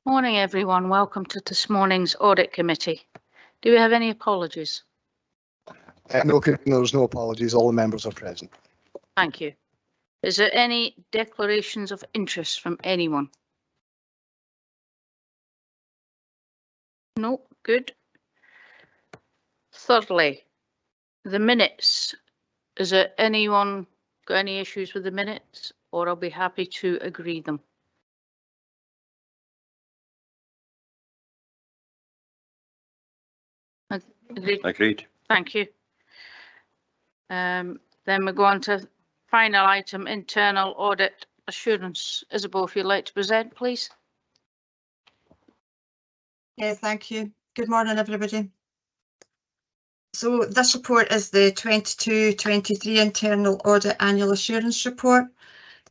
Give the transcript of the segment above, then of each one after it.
Morning, everyone. Welcome to this morning's Audit Committee. Do we have any apologies? No, there's no apologies. All the members are present. Thank you. Is there any declarations of interest from anyone? No, good. Thirdly, the minutes. Is there anyone got any issues with the minutes, or I'll be happy to agree them? Agreed. Agreed. Thank you. Then we go on to final item, internal audit assurance. Isabel, if you'd like to present, please. Yeah, thank you. Good morning, everybody. So this report is the 22-23 Internal Audit Annual Assurance Report.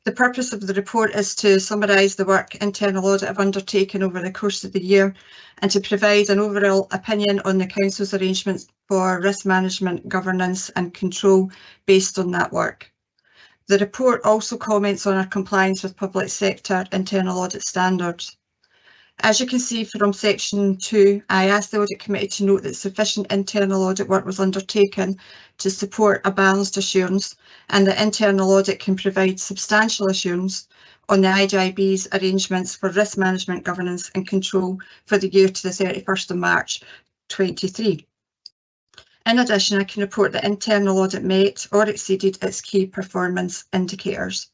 The purpose of the report is to summarise the work Internal Audit have undertaken over the course of the year and to provide an overall opinion on the Council's arrangements for risk management, governance and control based on that work. The report also comments on our compliance with public sector internal audit standards. As you can see from section 2, I asked the Audit Committee to note that sufficient internal audit work was undertaken to support a balanced assurance and that internal audit can provide substantial assurance on the IGIB's arrangements for risk management, governance and control for the year to the 31st of March 2023. In addition, I can report that internal audit met or exceeded its key performance indicators.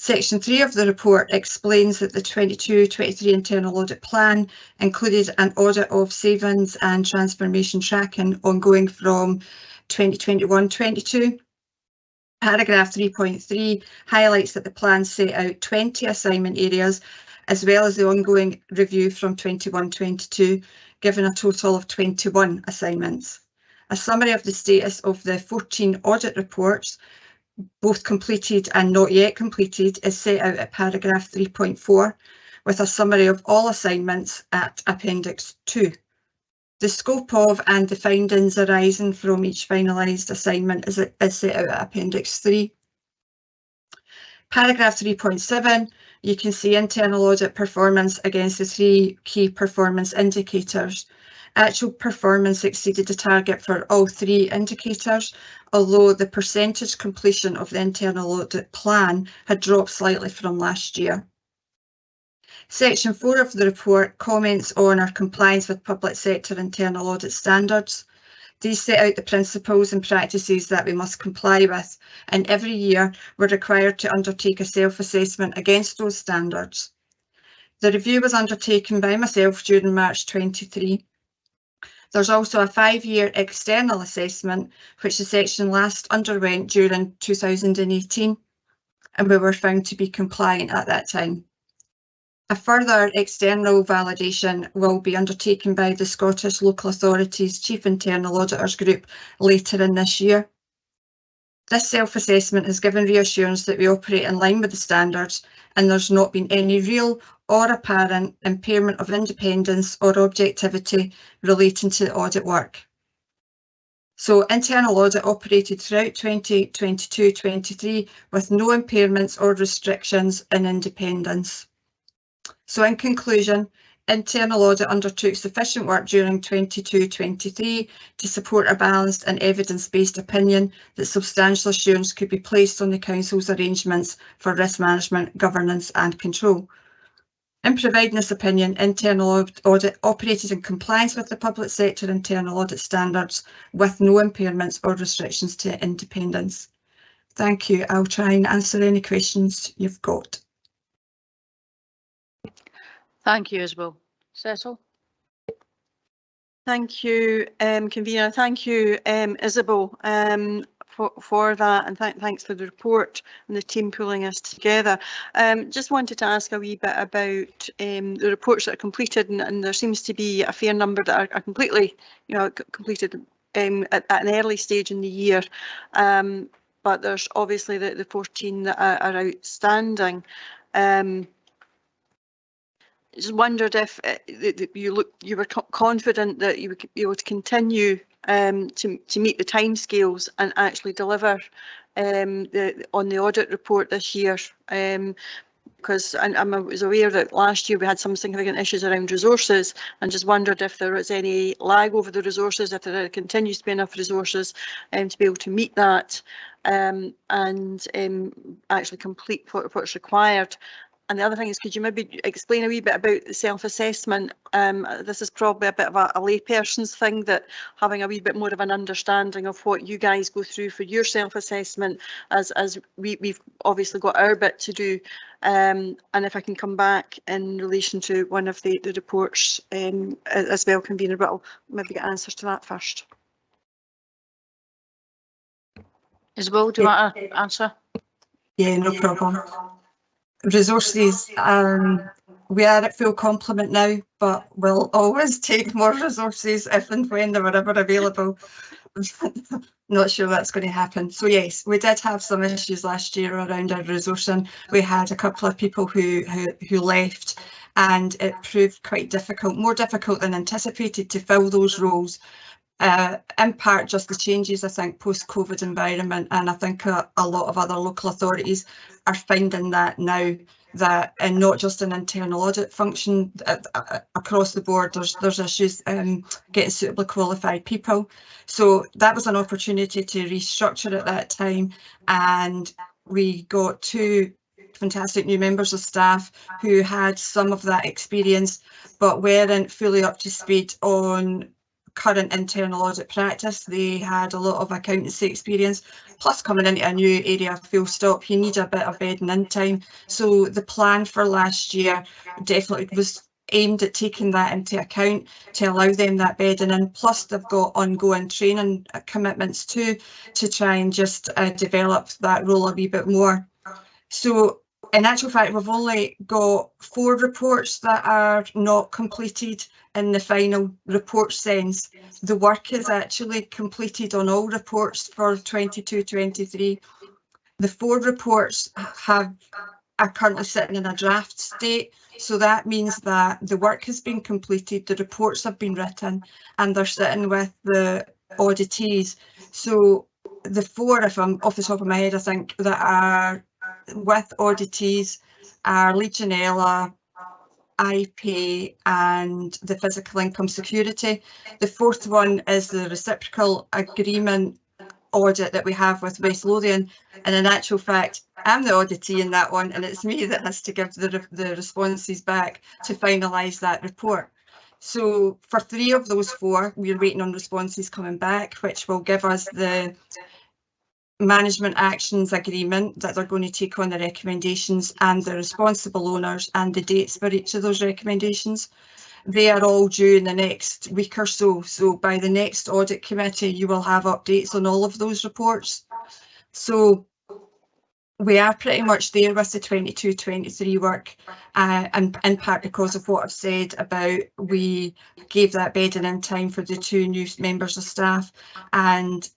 Section 3 of the report explains that the 22-23 internal audit plan included an audit of savings and transformation tracking ongoing from 2021-22. Paragraph 3.3 highlights that the plan set out 20 assignment areas as well as the ongoing review from 21-22, giving a total of 21 assignments. A summary of the status of the 14 audit reports, both completed and not yet completed, is set out at paragraph 3.4 with a summary of all assignments at appendix 2. The scope of and the findings arising from each finalised assignment is set out at appendix 3. Paragraph 3.7, you can see internal audit performance against the 3 key performance indicators. Actual performance exceeded the target for all 3 indicators, although the percentage completion of the internal audit plan had dropped slightly from last year. Section 4 of the report comments on our compliance with public sector internal audit standards. These set out the principles and practices that we must comply with, and every year we're required to undertake a self-assessment against those standards. The review was undertaken by myself during March 23. There's also a 5-year external assessment, which the section last underwent during 2018, and we were found to be compliant at that time. A further external validation will be undertaken by the Scottish Local Authorities Chief Internal Auditors Group later in this year. This self-assessment has given reassurance that we operate in line with the standards and there's not been any real or apparent impairment of independence or objectivity relating to the audit work. So internal audit operated throughout 2022-23 with no impairments or restrictions in independence. So in conclusion, internal audit undertook sufficient work during 22-23 to support a balanced and evidence-based opinion that substantial assurance could be placed on the Council's arrangements for risk management, governance and control. In providing this opinion, internal audit operated in compliance with the public sector internal audit standards with no impairments or restrictions to independence. Thank you. I'll try and answer any questions you've got. Thank you, Isabel. Cecil? Thank you, Convener. Thank you, Isabel, for that, and thanks for the report and the team pulling us together. Just wanted to ask a wee bit about the reports that are completed, and there seems to be a fair number that are completely, completed at an early stage in the year. But there's obviously the 14 that are outstanding. Just wondered if you were confident that you would be able to continue to meet the timescales and actually deliver on the audit report this year. because I was aware that last year we had some significant issues around resources, and just wondered if there was any lag over the resources, if there continues to be enough resources to be able to meet that and actually complete what's required. And the other thing is, could you maybe explain a wee bit about the self-assessment? This is probably a bit of a layperson's thing, that having a wee bit more of an understanding of what you guys go through for your self-assessment, as we've obviously got our bit to do. And if I can come back in relation to one of the reports as well, convener, but I'll maybe get answers to that first. Isabel, do you want to answer? Yeah, no problem. Resources, we are at full complement now, but we'll always take more resources if and when they were ever available. Not sure that's going to happen. So yes, we did have some issues last year around our resourcing. We had a couple of people who left, and it proved quite difficult, more difficult than anticipated, to fill those roles. In part just the changes, I think, post-COVID environment, and I think a lot of other local authorities are finding that now, that and not just an internal audit function across the board, there's issues getting suitably qualified people. So that was an opportunity to restructure at that time, and we got 2 fantastic new members of staff who had some of that experience but weren't fully up to speed on current internal audit practice. They had a lot of accountancy experience, plus coming into a new area full stop, you need a bit of bedding in time. So the plan for last year definitely was aimed at taking that into account to allow them that bedding in, plus they've got ongoing training commitments too, to try and just develop that role a wee bit more. So in actual fact, we've only got 4 reports that are not completed in the final report sense. The work is actually completed on all reports for 22-23. The 4 reports are currently sitting in a draft state. So that means that the work has been completed, the reports have been written, and they're sitting with the auditees. So the 4, if I'm off the top of my head, I think, that are with auditees are Legionella, iPay and the physical income security. The 4th one is the reciprocal agreement audit that we have with West Lothian, and in actual fact I'm the auditee in that one, and it's me that has to give the responses back to finalise that report. So for 3 of those 4 we're waiting on responses coming back, which will give us the management actions agreement that they're going to take on the recommendations and the responsible owners and the dates for each of those recommendations. They are all due in the next week or so. So by the next audit committee, you will have updates on all of those reports. So we are pretty much there with the 22-23 work, and in part because of what I've said about we gave that bedding in time for the 2 new members of staff and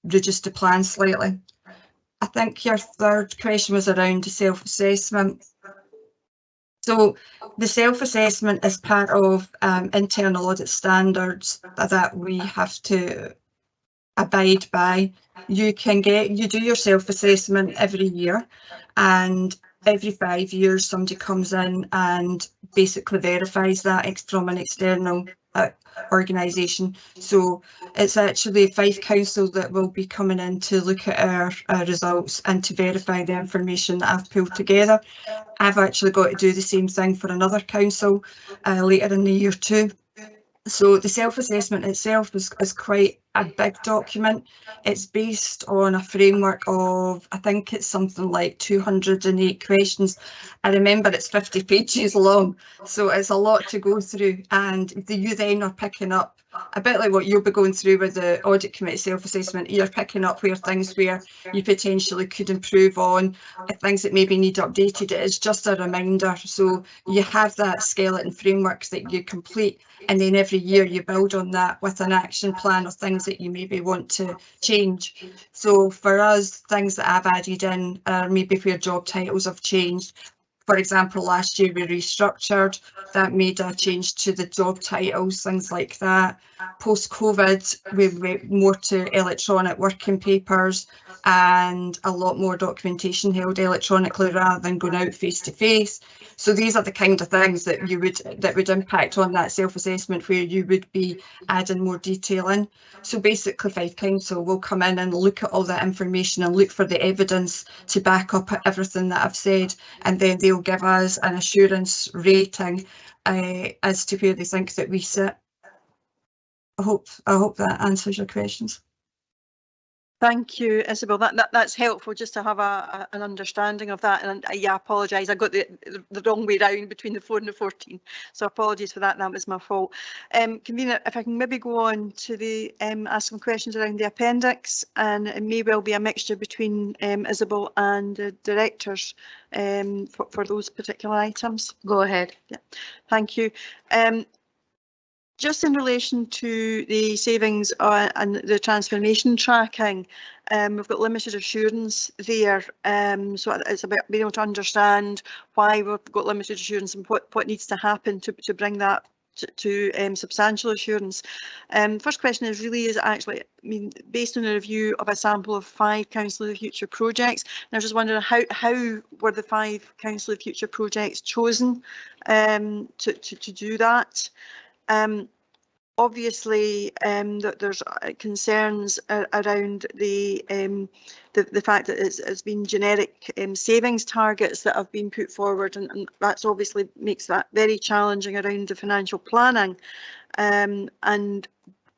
reduced the plan slightly. I think your 3rd question was around the self-assessment. So the self-assessment is part of internal audit standards that we have to abide by. You do your self-assessment every year, and every 5 years somebody comes in and basically verifies that from an external organisation. So it's actually Fife Council that will be coming in to look at our results and to verify the information that I've pulled together. I've actually got to do the same thing for another council later in the year too. So the self-assessment itself is quite a big document. It's based on a framework of, I think it's something like 208 questions. I remember it's 50 pages long, so it's a lot to go through, and you then are picking up a bit like what you'll be going through with the audit committee self-assessment. You're picking up where you potentially could improve on, things that maybe need updated. It is just a reminder. So you have that skeleton framework that you complete, and then every year you build on that with an action plan of things that you maybe want to change. So for us, things that I've added in are maybe where job titles have changed. For example, last year we restructured, that made a change to the job titles, things like that. Post-COVID, we went more to electronic working papers and a lot more documentation held electronically rather than going out face to face. So these are the kind of things that would impact on that self-assessment, where you would be adding more detail in. So basically Fife Council will come in and look at all that information and look for the evidence to back up everything that I've said, and then they'll give us an assurance rating as to where they think that we sit. I hope that answers your questions. Thank you, Isabel. That's helpful just to have an understanding of that. And yeah, I apologise. I got the wrong way round between the 4 and the 14. So apologies for that. That was my fault. Convener, if I can maybe go on to the ask some questions around the appendix, and it may well be a mixture between Isabel and the directors for those particular items. Go ahead. Yeah, thank you. Just in relation to the savings and the transformation tracking, we've got limited assurance there. So it's about being able to understand why we've got limited assurance and what needs to happen to bring that to substantial assurance. First question is actually, I mean, based on a review of a sample of 5 Council of the Future projects, and I was just wondering how were the 5 Council of the Future projects chosen to do that? Obviously, there's concerns around the fact that it's been generic savings targets that have been put forward, and that's obviously makes that very challenging around the financial planning. And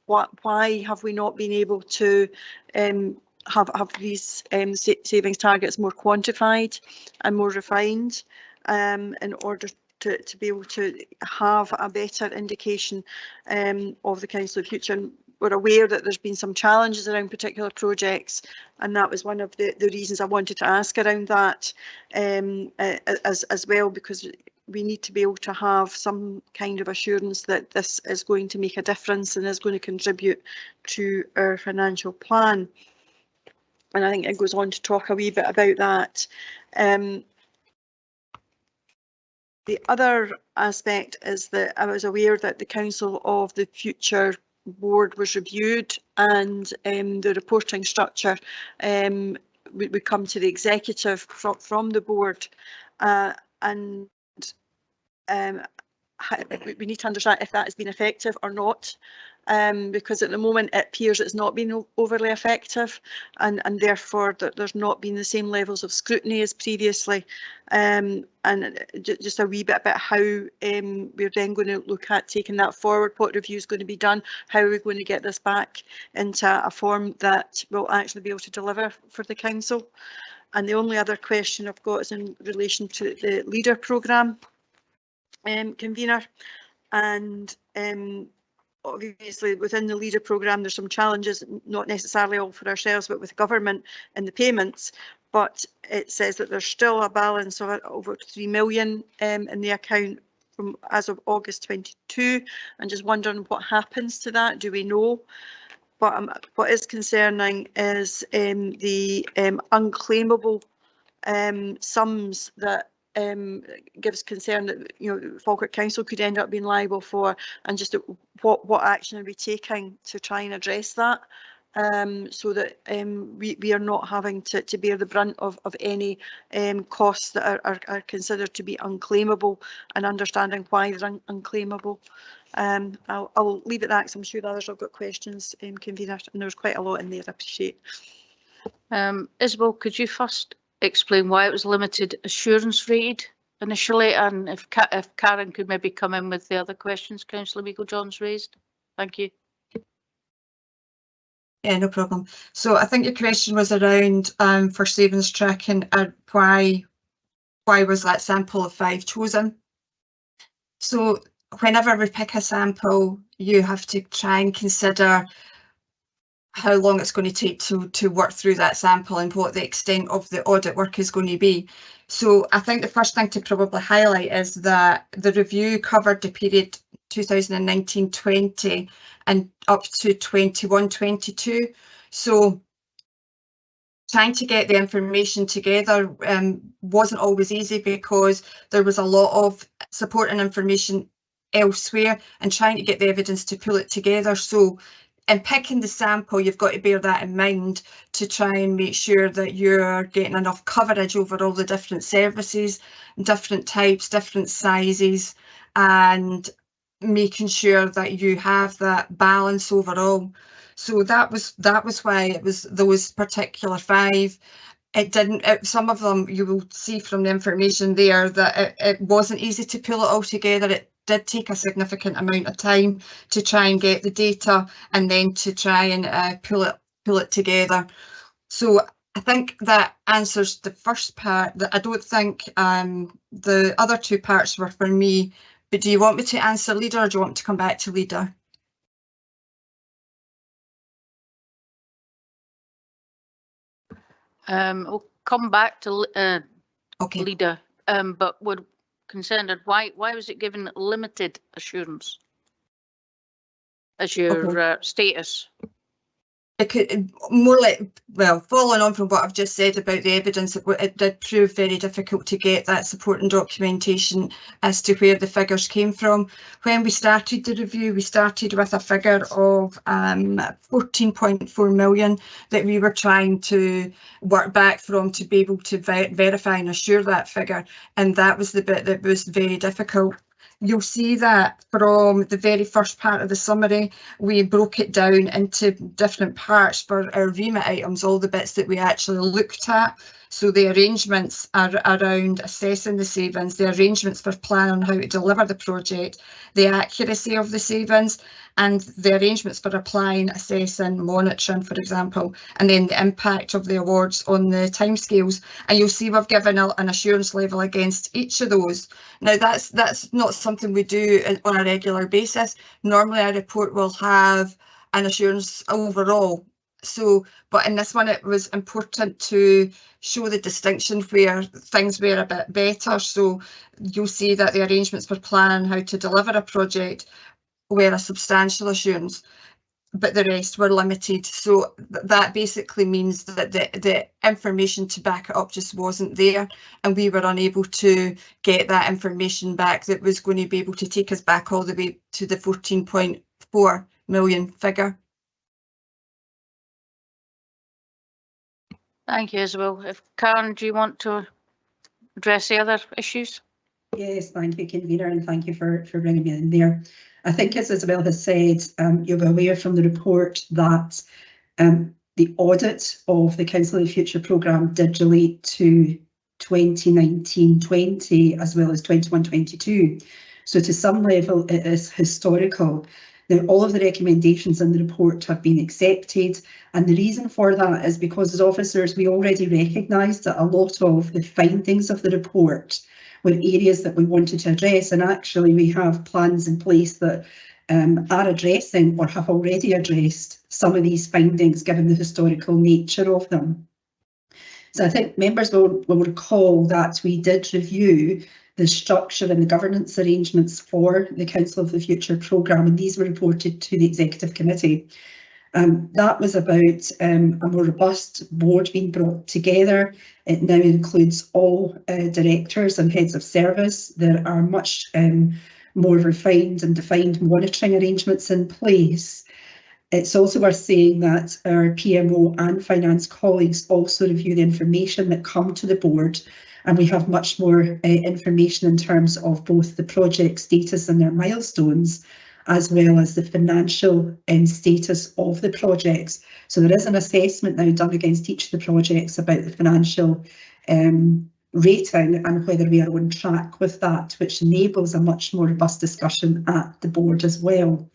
why have we not been able to have these savings targets more quantified and more refined in order to be able to have a better indication of the Council of Future? And we're aware that there's been some challenges around particular projects, and that was one of the reasons I wanted to ask around that as well, because we need to be able to have some kind of assurance that this is going to make a difference and is going to contribute to our financial plan. And I think it goes on to talk a wee bit about that. The other aspect is that I was aware that the Council of the Future board was reviewed, and the reporting structure would come to the executive from the board, and we need to understand if that has been effective or not, because at the moment it appears it's not been overly effective, and therefore there's not been the same levels of scrutiny as previously, and just a wee bit about how we're then going to look at taking that forward, what review is going to be done, how are we going to get this back into a form that will actually be able to deliver for the council. And the only other question I've got is in relation to the leader programme, convener, and obviously within the leader programme there's some challenges, not necessarily all for ourselves but with government and the payments, but it says that there's still a balance of over 3 million in the account from as of August 22, and just wondering what happens to that. Do we know? But what is concerning is the unclaimable sums that gives concern that Falkirk Council could end up being liable for, and just what action are we taking to try and address that, so that we are not having to bear the brunt of any costs that are considered to be unclaimable, and understanding why they're unclaimable. I'll leave it at that because I'm sure others have got questions, convener, and there's quite a lot in there. I appreciate. Isabel, could you first explain why it was limited assurance rated initially, and if Karen could maybe come in with the other questions Councillor Meikle-Johns raised? Thank you. Yeah, no problem. So I think your question was around for savings tracking, why was that sample of 5 chosen? So whenever we pick a sample, you have to try and consider how long it's going to take to work through that sample and what the extent of the audit work is going to be. So I think the first thing to probably highlight is that the review covered the period 2019-20 and up to 21-22. So trying to get the information together wasn't always easy because there was a lot of support and information elsewhere and trying to get the evidence to pull it together. So in picking the sample, you've got to bear that in mind to try and make sure that you're getting enough coverage over all the different services, different types, different sizes, and making sure that you have that balance overall. So that was why it was those particular 5. It didn't, some of them you will see from the information there that it wasn't easy to pull it all together. It did take a significant amount of time to try and get the data and then to try and pull it together. So I think that answers the first part. That I don't think the other 2 parts were for me, but do you want me to answer leader or do you want me to come back to leader? We'll come back to Okay. leader, but we're concerned why was it given limited assurance as your status? It could, more like, well, following on from what I've just said about the evidence, it did prove very difficult to get that support and documentation as to where the figures came from. When we started the review, we started with a figure of 14.4 million that we were trying to work back from to be able to verify and assure that figure, and that was the bit that was very difficult. You'll see that from the very first part of the summary, we broke it down into different parts for our remit items, all the bits that we actually looked at. So the arrangements are around assessing the savings, the arrangements for planning how to deliver the project, the accuracy of the savings, and the arrangements for applying, assessing, monitoring, for example, and then the impact of the awards on the timescales. And you'll see we've given an assurance level against each of those. Now that's not something we do on a regular basis. Normally our report will have an assurance overall. So, but in this one it was important to show the distinction where things were a bit better. So you'll see that the arrangements for planning how to deliver a project were a substantial assurance, but the rest were limited. So that basically means that the information to back it up just wasn't there, and we were unable to get that information back that was going to be able to take us back all the way to the 14.4 million figure. Thank you, Isabel. If Karen, do you want to address the other issues? Yes, thank you, convener, and thank you for bringing me in there. I think, as Isabel has said, you'll be aware from the report that the audit of the Council of the Future programme did relate to 2019-20 as well as 21-22. So to some level it is historical. Now, all of the recommendations in the report have been accepted, and the reason for that is because as officers we already recognised that a lot of the findings of the report were areas that we wanted to address, and actually we have plans in place that are addressing or have already addressed some of these findings given the historical nature of them. So I think members will recall that we did review the structure and the governance arrangements for the Council of the Future programme, and these were reported to the Executive Committee. That was about a more robust board being brought together. It now includes all directors and heads of service. There are much more refined and defined monitoring arrangements in place. It's also worth saying that our PMO and finance colleagues also review the information that come to the board, and we have much more information in terms of both the project status and their milestones, as well as the financial status of the projects. So there is an assessment now done against each of the projects about the financial rating and whether we are on track with that, which enables a much more robust discussion at the board as well.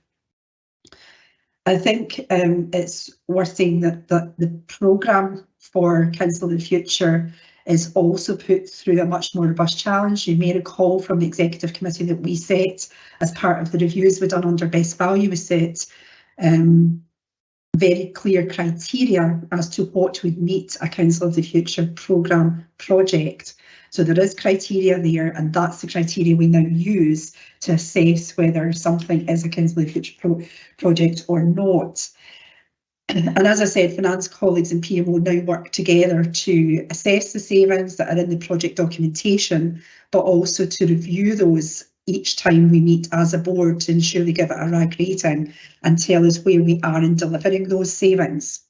I think it's worth saying that the programme for Council of the Future is also put through a much more robust challenge. You may recall from the Executive Committee that we set, as part of the reviews we've done under best value, we set very clear criteria as to what would meet a Council of the Future programme project. So there is criteria there, and that's the criteria we now use to assess whether something is a Council of the Future project or not. And as I said, finance colleagues and PMO now work together to assess the savings that are in the project documentation, but also to review those each time we meet as a board to ensure they give it a RAG rating and tell us where we are in delivering those savings.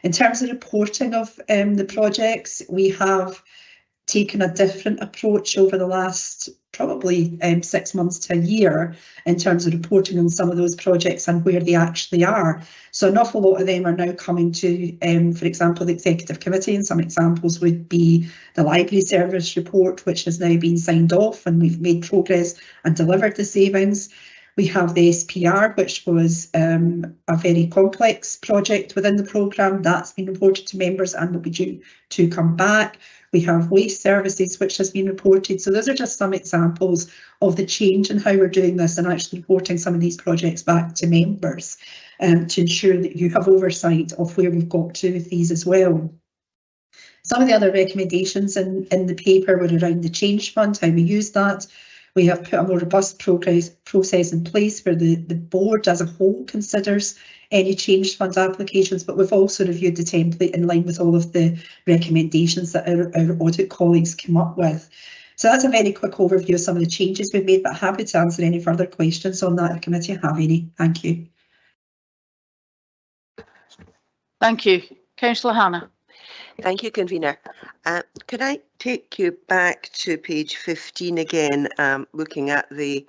In terms of reporting of the projects, we have taken a different approach over the last probably 6 months to a year in terms of reporting on some of those projects and where they actually are. So an awful lot of them are now coming to, for example, the Executive Committee, and some examples would be the Library Service Report, which has now been signed off and we've made progress and delivered the savings. We have the SPR, which was a very complex project within the programme. That's been reported to members and will be due to come back. We have waste services, which has been reported. So those are just some examples of the change in how we're doing this and actually reporting some of these projects back to members to ensure that you have oversight of where we've got to with these as well. Some of the other recommendations in the paper were around the change fund, how we use that. We have put a more robust process in place where the board as a whole considers any change fund applications, but we've also reviewed the template in line with all of the recommendations that our audit colleagues came up with. So that's a very quick overview of some of the changes we've made, but happy to answer any further questions on that if the committee have any. Thank you. Thank you. Councillor Hannah. Thank you, Convener. Could I take you back to page 15 again, looking at the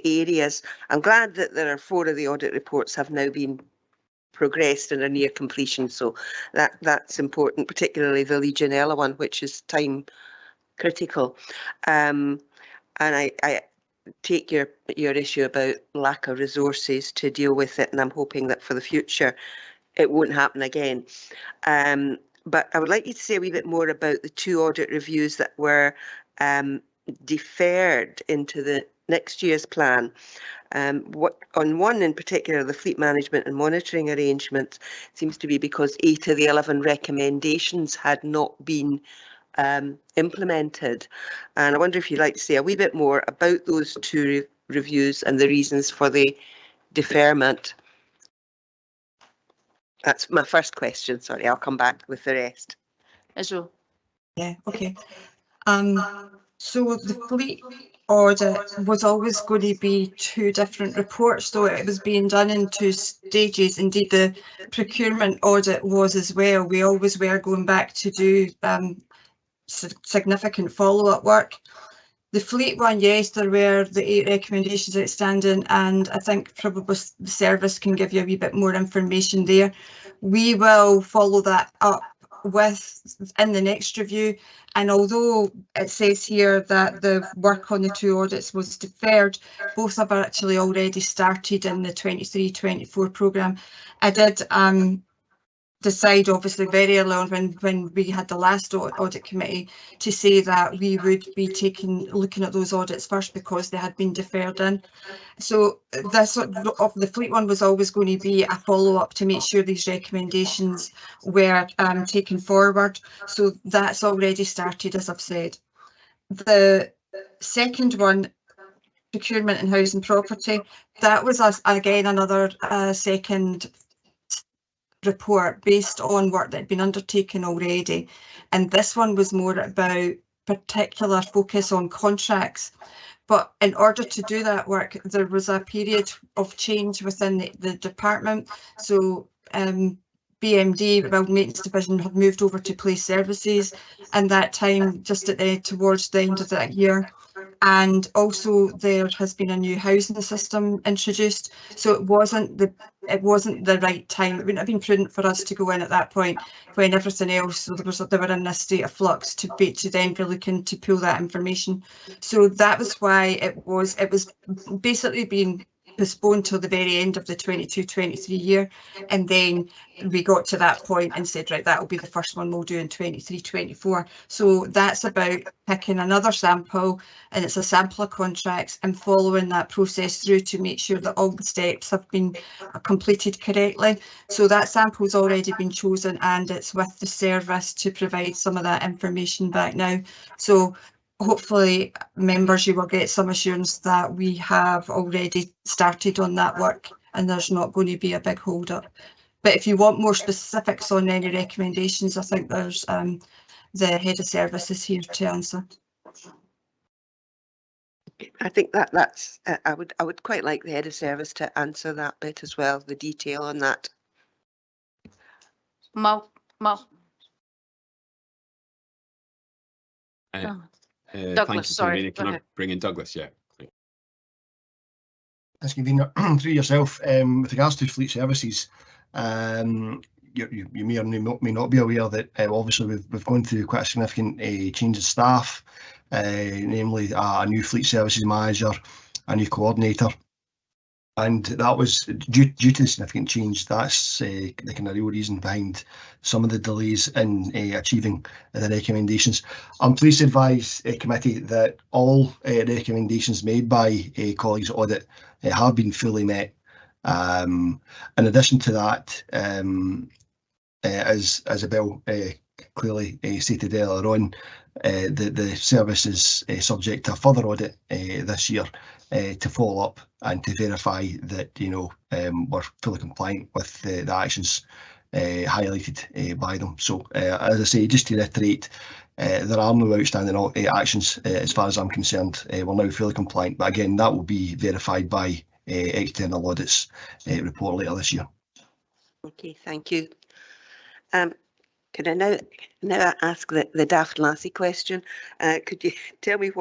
areas? I'm glad that there are 4 of the audit reports have now been progressed and are near completion, so that's important, particularly the Legionella one, which is time critical. And I take your issue about lack of resources to deal with it, and I'm hoping that for the future it won't happen again. But I would like you to say a wee bit more about the 2 audit reviews that were deferred into the next year's plan. On one in particular, the fleet management and monitoring arrangements, seems to be because 8 of the 11 recommendations had not been implemented. And I wonder if you'd like to say a wee bit more about those 2 reviews and the reasons for the deferment. That's my first question. Sorry, I'll come back with the rest. Isabel. Yeah, okay. So the fleet audit was always going to be 2 different reports, though it was being done in 2 stages. Indeed, the procurement audit was as well. We always were going back to do significant follow-up work. The fleet one, yes, there were the 8 recommendations outstanding, and I think probably the service can give you a wee bit more information there. We will follow that up in the next review, and although it says here that the work on the 2 audits was deferred, both have actually already started in the 23-24 programme. I did decide obviously very early on when we had the last audit committee to say that we would be looking at those audits first because they had been deferred in. So this of the fleet one was always going to be a follow-up to make sure these recommendations were taken forward. So that's already started, as I've said. The second one, procurement and housing property, that was again another second report based on work that had been undertaken already, and this one was more about particular focus on contracts. But in order to do that work, there was a period of change within the department. So BMD, Building Maintenance Division, had moved over to Place Services, and that time just towards the end of that year. And also there has been a new housing system introduced, so it wasn't the right time. It wouldn't have been prudent for us to go in at that point when everything else, they were in a state of flux to then be looking to pull that information. So that was why it was basically being postponed till the very end of the 22-23 year, and then we got to that point and said, right, that will be the first one we'll do in 23-24. So that's about picking another sample, and it's a sample of contracts and following that process through to make sure that all the steps have been completed correctly. So that sample's already been chosen, and it's with the service to provide some of that information back now. So hopefully, members, you will get some assurance that we have already started on that work and there's not going to be a big hold up. But if you want more specifics on any recommendations, I think there's the head of services here to answer. I think that's I would quite like the head of service to answer that bit as well, the detail on that. Mal. Thank you, sorry, Convener. Can I bring in Douglas? Yeah. As Convener, through yourself, with regards to fleet services, you may or may not be aware that obviously we've gone through quite a significant change of staff, namely a new fleet services manager, a new coordinator, and that was due to the significant change. That's the kind of real reason behind some of the delays in achieving the recommendations. I'm pleased to advise committee that all recommendations made by colleagues at Audit have been fully met. In addition to that, as Isabel clearly stated earlier on, the service is subject to a further audit this year to follow up and to verify that we're fully compliant with the actions highlighted by them. So as I say, just to reiterate, there are no outstanding actions as far as I'm concerned. We're now fully compliant, but again, that will be verified by external audits report later this year. Okay, thank you. Can I now ask the Daft Lassie question? Could you tell me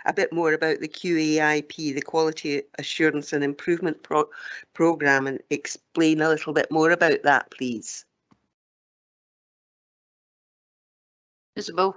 a bit more about the QAIP, the Quality Assurance and Improvement Programme, and explain a little bit more about that, please? Isabel.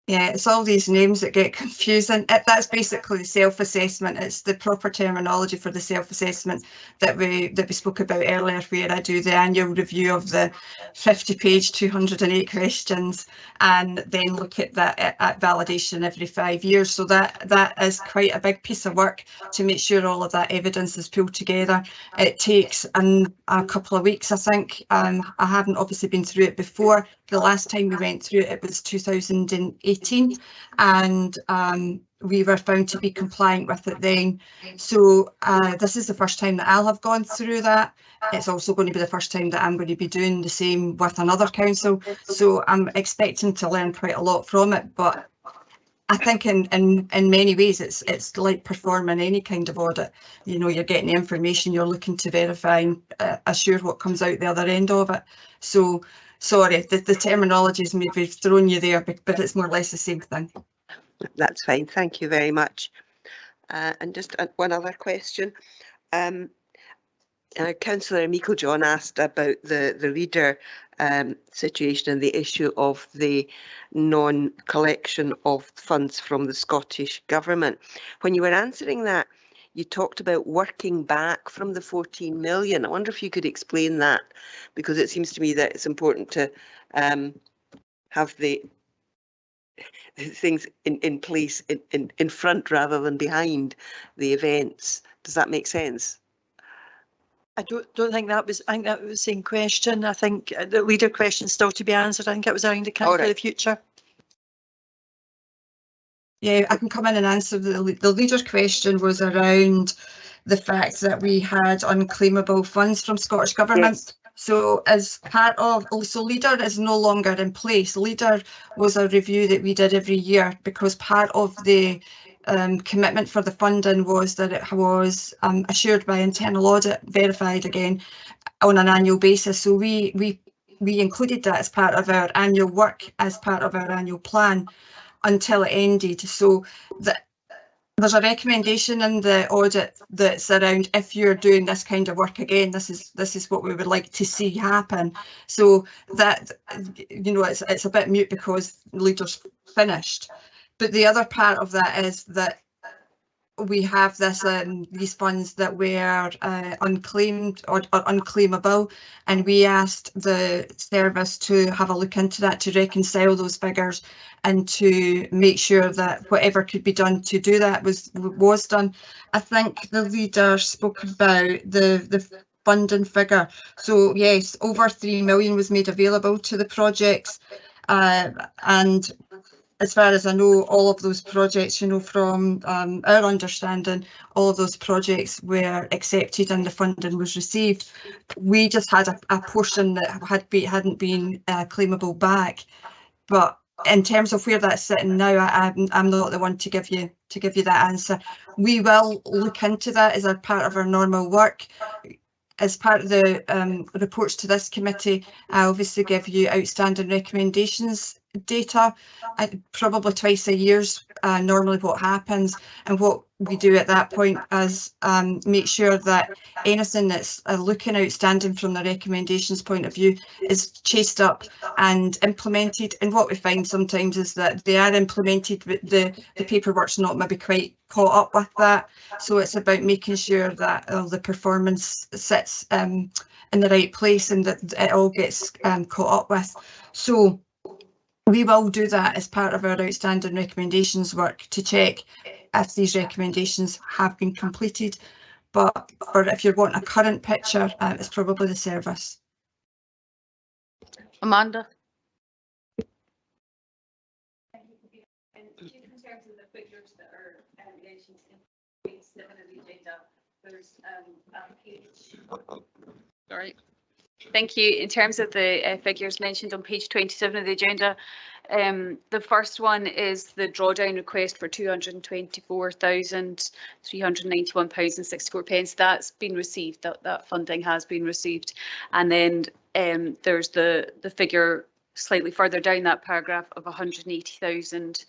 Yeah, it's all these names that get confusing. That's basically the self-assessment. It's the proper terminology for the self-assessment that we spoke about earlier, where I do the annual review of the 50-page, 208 questions, and then look at that at validation every 5 years. So that is quite a big piece of work to make sure all of that evidence is pulled together. It takes a couple of weeks, I think. I haven't obviously been through it before. The last time we went through it, it was 2018, and we were found to be compliant with it then. So this is the first time that I'll have gone through that. It's also going to be the first time that I'm going to be doing the same with another council. So I'm expecting to learn quite a lot from it. But I think in many ways it's like performing any kind of audit. You're getting the information, you're looking to verify and assure what comes out the other end of it. So sorry, the terminologies maybe thrown you there, but it's more or less the same thing. That's fine, thank you very much. And just one other question. Councillor Meikle-John asked about the reader situation and the issue of the non-collection of funds from the Scottish Government. When you were answering that, you talked about working back from the 14 million. I wonder if you could explain that, because it seems to me that it's important to have the things in place in front rather than behind the events. Does that make sense? I don't think that was. I think that was the same question. I think the leader question still to be answered. I think it was around account for the future. Yeah, I can come in and answer. The leader question was around the fact that we had unclaimable funds from Scottish Government. Yes. So as part of, so leader is no longer in place. Leader was a review that we did every year, because part of the commitment for the funding was that it was assured by internal audit, verified again on an annual basis. So we included that as part of our annual work, as part of our annual plan, until it ended. So there's a recommendation in the audit that's around, if you're doing this kind of work again, this is what we would like to see happen. So that, it's a bit mute because leader's finished. But the other part of that is that we have these funds that were unclaimed or unclaimable, and we asked the service to have a look into that, to reconcile those figures and to make sure that whatever could be done to do that was done. I think the leader spoke about the funding figure. So yes, over 3 million was made available to the projects, and as far as I know, all of those projects, you know, from our understanding, all of those projects were accepted and the funding was received. We just had a portion that hadn't been claimable back. But in terms of where that's sitting now, I'm not the one to give you that answer. We will look into that as a part of our normal work. As part of the reports to this committee, I obviously give you outstanding recommendations data, probably twice a year, normally what happens, and what we do at that point is make sure that anything that's looking outstanding from the recommendations point of view is chased up and implemented. And what we find sometimes is that they are implemented, but the paperwork's not maybe quite caught up with that. So it's about making sure that the performance sits in the right place and that it all gets caught up with. So we will do that as part of our outstanding recommendations work to check if these recommendations have been completed. But if you're wanting a current picture, it's probably the service. Amanda? In terms of the figures that are mentioned in page 7 of the agenda, there's a page. Sorry. Thank you. In terms of the figures mentioned on page 27 of the agenda, the first one is the drawdown request for £224,391.64. That's been received. That funding has been received, and then there's the figure slightly further down that paragraph of 180,000.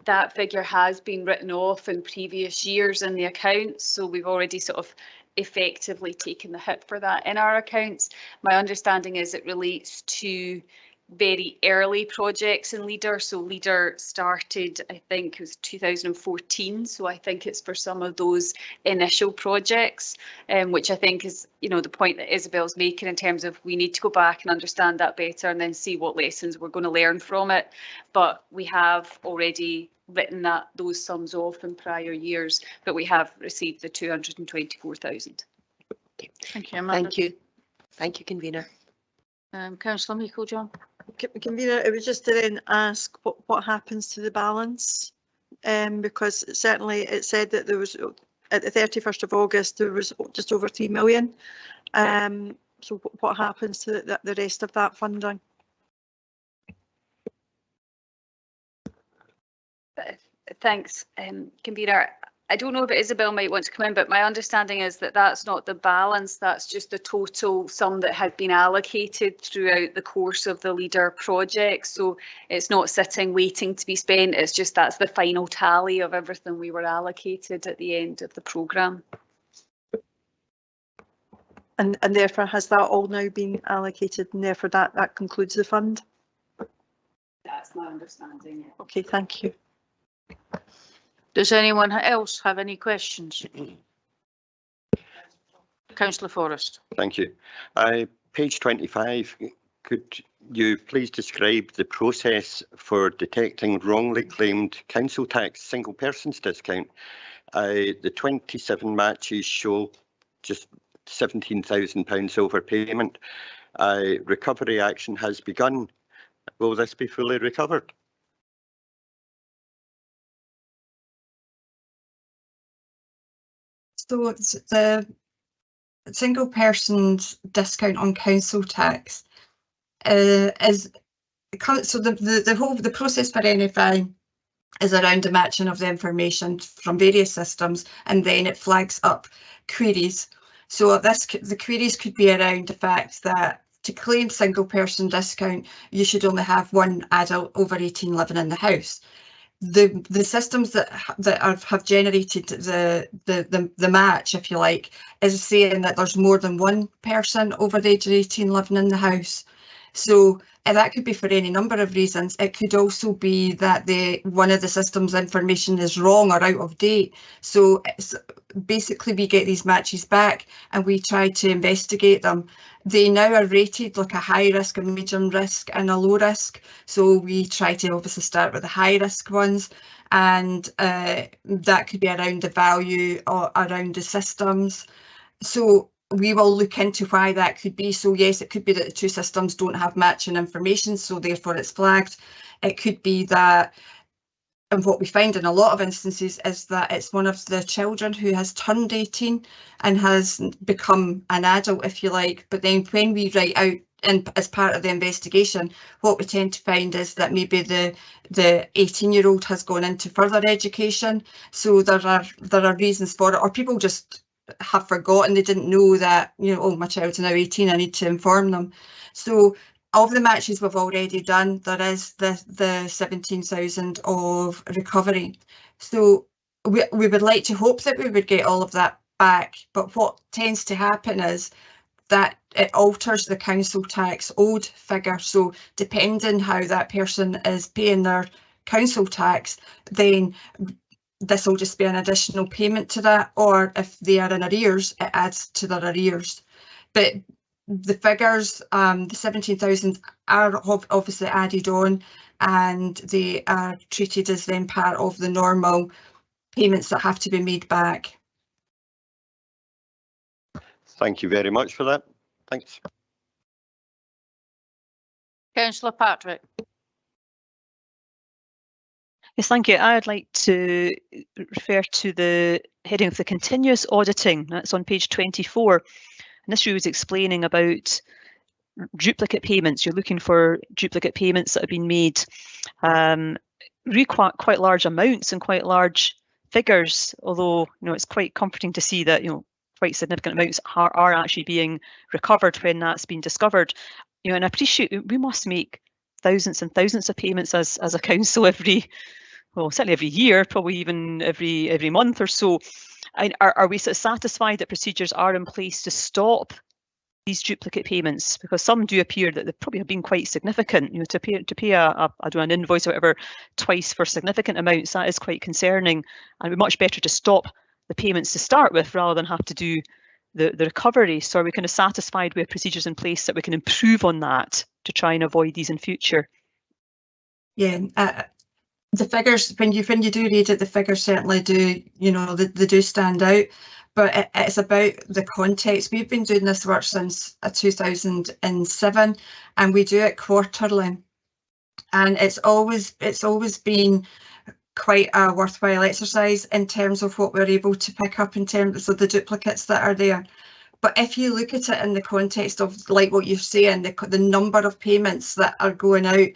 That figure has been written off in previous years in the accounts, so we've already sort of effectively taken the hit for that in our accounts. My understanding is it relates to very early projects in Leader. So Leader started, I think it was 2014. So I think it's for some of those initial projects, which I think is, you know, the point that Isabel's making in terms of we need to go back and understand that better and then see what lessons we're going to learn from it. But we have already written those sums off in prior years, but we have received the 224,000. Thank you, Amanda. Thank you. Thank you, convener. Councillor Meikle-John. Convener, it was just to then ask what happens to the balance, because certainly it said that there was at the 31st of August there was just over 3 million. So what happens to the rest of that funding? Thanks, convener. I don't know if Isabel might want to come in, but my understanding is that that's not the balance, that's just the total sum that had been allocated throughout the course of the Leader project. So it's not sitting waiting to be spent, it's just that's the final tally of everything we were allocated at the end of the programme. And therefore, has that all now been allocated, and therefore that concludes the fund? That's my understanding. Yeah. Okay, thank you. Does anyone else have any questions? Councillor Forrest. Thank you. Page 25, could you please describe the process for detecting wrongly claimed council tax single persons discount? The 27 matches show just £17,000 overpayment. Recovery action has begun. Will this be fully recovered? So the single person's discount on council tax is so the process for NFI is around the matching of the information from various systems, and then it flags up queries. So the queries could be around the fact that to claim single person discount, you should only have one adult over 18 living in the house. The systems that have generated the match, if you like, is saying that there's more than one person over the age of 18 living in the house. So that could be for any number of reasons. It could also be that one of the system's information is wrong or out of date. So basically we get these matches back and we try to investigate them. They now are rated like a high risk, a medium risk and a low risk. So we try to obviously start with the high risk ones, and that could be around the value or around the systems. So we will look into why that could be. So yes, it could be that the two systems don't have matching information, so therefore it's flagged. It could be that, and what we find in a lot of instances is that it's one of the children who has turned 18 and has become an adult, if you like. But then when we write out as part of the investigation, what we tend to find is that maybe the 18-year-old has gone into further education. So there are reasons for it, or people just have forgotten, they didn't know that, you know, oh, my child's now 18, I need to inform them. So of the matches we've already done, there is the 17,000 of recovery. So we would like to hope that we would get all of that back, but what tends to happen is that it alters the council tax owed figure. So depending how that person is paying their council tax, then this will just be an additional payment to that, or if they are in arrears, it adds to their arrears. But the figures, the 17,000 are obviously added on, and they are treated as then part of the normal payments that have to be made back. Thank you very much for that. Thanks. Councillor Patrick. Yes, thank you. I'd like to refer to the heading of the continuous auditing. That's on page 24. And this was explaining about duplicate payments. You're looking for duplicate payments that have been made, really quite large amounts and quite large figures. Although, you know, it's quite comforting to see that, you know, quite significant amounts are actually being recovered when that's been discovered. You know, and I appreciate we must make thousands and thousands of payments as a council certainly every year, probably even every month or so. Are we sort of satisfied that procedures are in place to stop these duplicate payments? Because some do appear that they probably have been quite significant. You know, to pay an invoice or whatever twice for significant amounts, that is quite concerning. And it'd be much better to stop the payments to start with rather than have to do the recovery. So are we kind of satisfied with procedures in place that we can improve on that to try and avoid these in future? Yeah. The figures, when you do read it, the figures certainly do, you know, they do stand out, but it's about the context. We've been doing this work since 2007, and we do it quarterly, and it's always been quite a worthwhile exercise in terms of what we're able to pick up in terms of the duplicates that are there. But if you look at it in the context of, like what you're saying, the number of payments that are going out,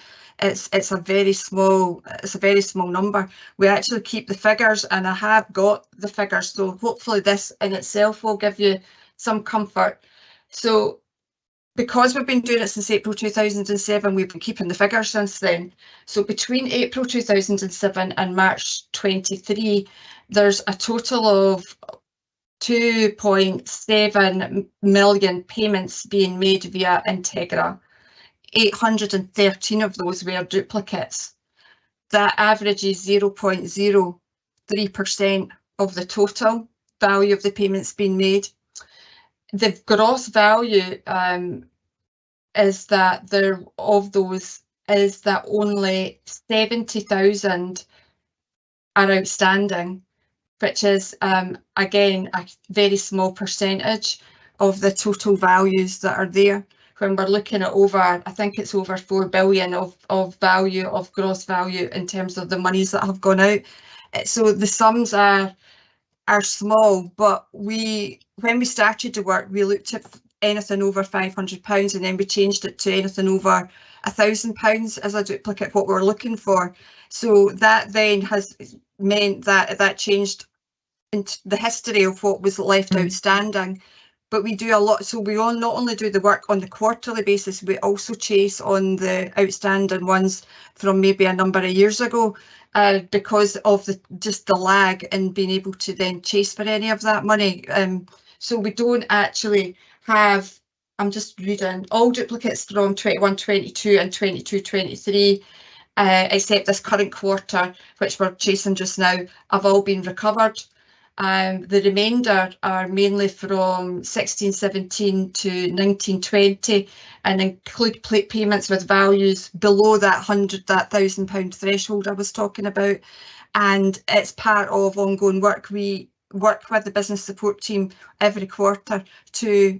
it's a very small number. We actually keep the figures, and I have got the figures, so hopefully this in itself will give you some comfort. So because we've been doing it since April 2007, we've been keeping the figures since then. So between April 2007 and March 23, there's a total of 2.7 million payments being made via Integra. 813 of those were duplicates. That averages 0.03% of the total value of the payments being made. The gross value is that only 70,000 are outstanding, which is again a very small percentage of the total values that are there. When we're looking at I think it's over 4 billion of value, of gross value, in terms of the monies that have gone out. So the sums are small, but when we started to work, we looked at anything over £500, and then we changed it to anything over £1,000 as a duplicate, what we're looking for. So that then has meant that changed into the history of what was left outstanding. But we do a lot, so we not only do the work on the quarterly basis, we also chase on the outstanding ones from maybe a number of years ago, because of just the lag in being able to then chase for any of that money. So we don't actually have, I'm just reading, all duplicates from 21-22 and 22-23, except this current quarter, which we're chasing just now, have all been recovered. The remainder are mainly from 16-17 to 19-20, and include payments with values below that £1,000 threshold I was talking about. And it's part of ongoing work. We work with the business support team every quarter to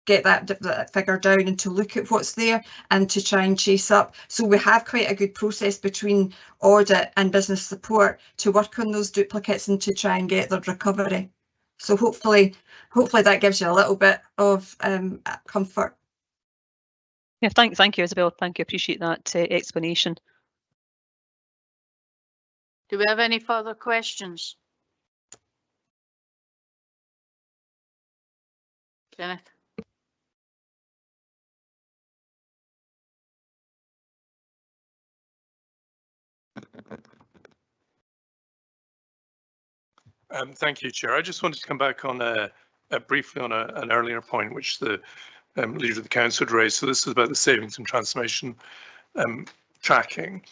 get that figure down and to look at what's there and to try and chase up. So we have quite a good process between audit and business support to work on those duplicates and to try and get their recovery. So hopefully that gives you a little bit of comfort. Yeah, thank you, Isabel. Thank you. Appreciate that explanation. Do we have any further questions? Kenneth? Thank you, Chair. I just wanted to come back on briefly on an earlier point, which the Leader of the Council had raised. So this is about the savings and transformation tracking.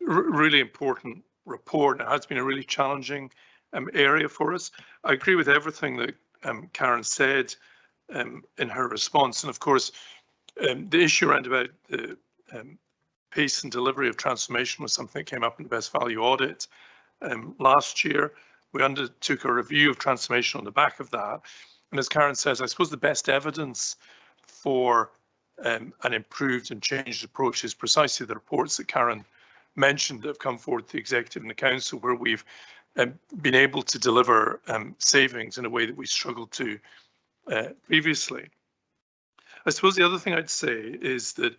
Really important report. It has been a really challenging area for us. I agree with everything that Karen said in her response. And of course, the issue around about the pace and delivery of transformation was something that came up in the best value audit last year. We undertook a review of transformation on the back of that. And as Karen says, I suppose the best evidence for an improved and changed approach is precisely the reports that Karen mentioned that have come forward to the Executive and the Council, where we've been able to deliver savings in a way that we struggled to previously. I suppose the other thing I'd say is that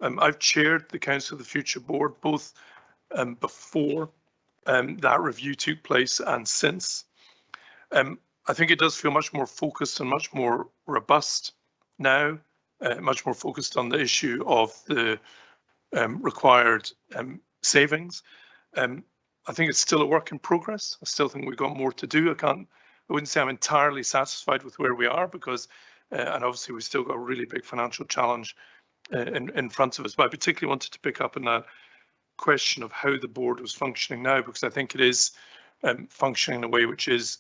I've chaired the Council of the Future Board both before that review took place and since. I think it does feel much more focused and much more robust now, much more focused on the issue of the required savings. I think it's still a work in progress. I still think we've got more to do. I wouldn't say I'm entirely satisfied with where we are because, and obviously we've still got a really big financial challenge in front of us. But I particularly wanted to pick up on that question of how the board was functioning now, because I think it is functioning in a way which is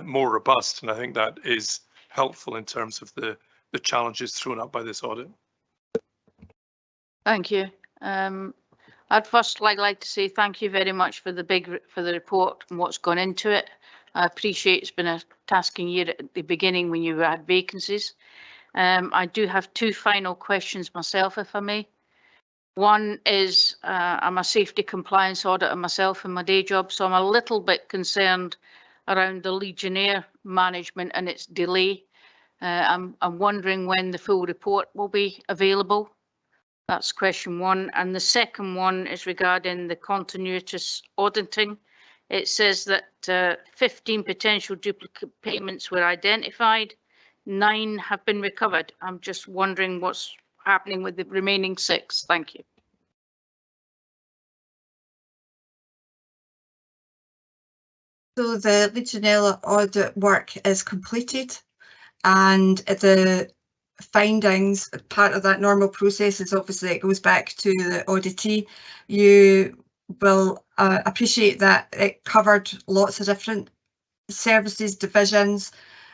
more robust, and I think that is helpful in terms of the challenges thrown up by this audit. Thank you. I'd first like to say thank you very much for the report and what's gone into it. I appreciate it's been a tasking year at the beginning when you had vacancies. I do have two final questions myself, if I may. One is I'm a safety compliance auditor myself in my day job, so I'm a little bit concerned around the Legionnaire management and its delay. I'm wondering when the full report will be available. That's question one. And the second one is regarding the continuous auditing. It says that 15 potential duplicate payments were identified, 9 have been recovered. I'm just wondering what's happening with the remaining 6. Thank you. So the Legionella audit work is completed, and the findings, part of that normal process is obviously it goes back to the auditee. You will appreciate that it covered lots of different services, divisions,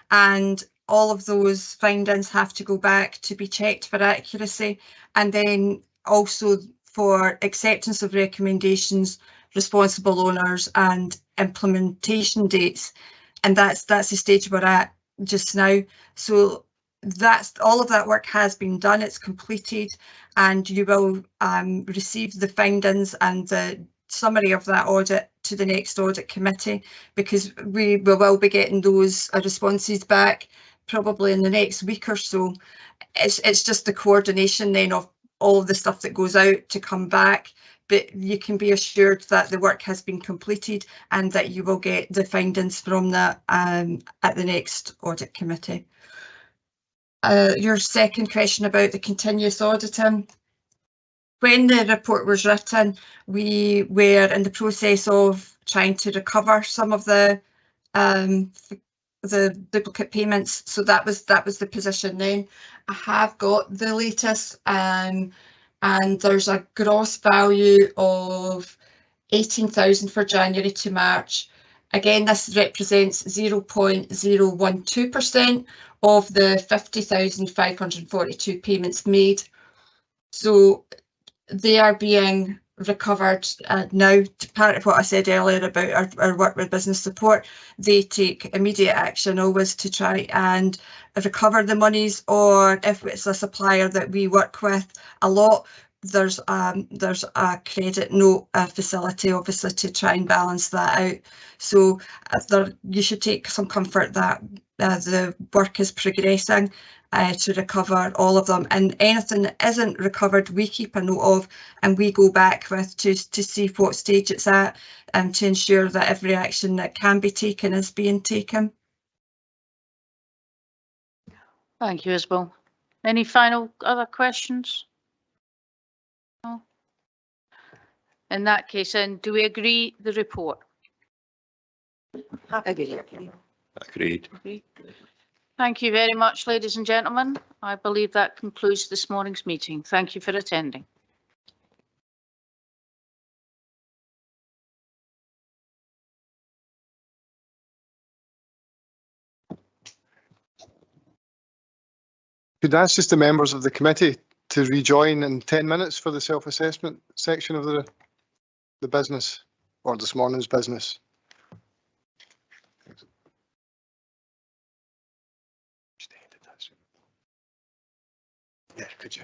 and all of those findings have to go back to be checked for accuracy, and then also for acceptance of recommendations, responsible owners and implementation dates. And that's the stage we're at just now. So that's all of that work has been done, it's completed, and you will receive the findings and the summary of that audit to the next audit committee, because we will be getting those responses back probably in the next week or so. It's just the coordination then of all of the stuff that goes out to come back, but you can be assured that the work has been completed and that you will get the findings from that at the next audit committee. Your second question about the continuous auditing. When the report was written, we were in the process of trying to recover some of the duplicate payments, so that was the position then. I have got the latest, and there's a gross value of 18,000 for January to March. Again, this represents 0.012% of the 50,542 payments made. So they are being recovered now. Part of what I said earlier about our work with business support, they take immediate action always to try and recover the monies, or if it's a supplier that we work with a lot, there's a credit note facility obviously to try and balance that out. So you should take some comfort that the work is progressing to recover all of them, and anything that isn't recovered we keep a note of and we go back with to see what stage it's at, and to ensure that every action that can be taken is being taken. Thank you, Isabel. Any final other questions? No. In that case, then, do we agree the report? Agreed. Agreed. Thank you very much, ladies and gentlemen. I believe that concludes this morning's meeting. Thank you for attending. Could I ask just the members of the committee to rejoin in 10 minutes for the self-assessment section of the business, or this morning's business? Yeah, could you?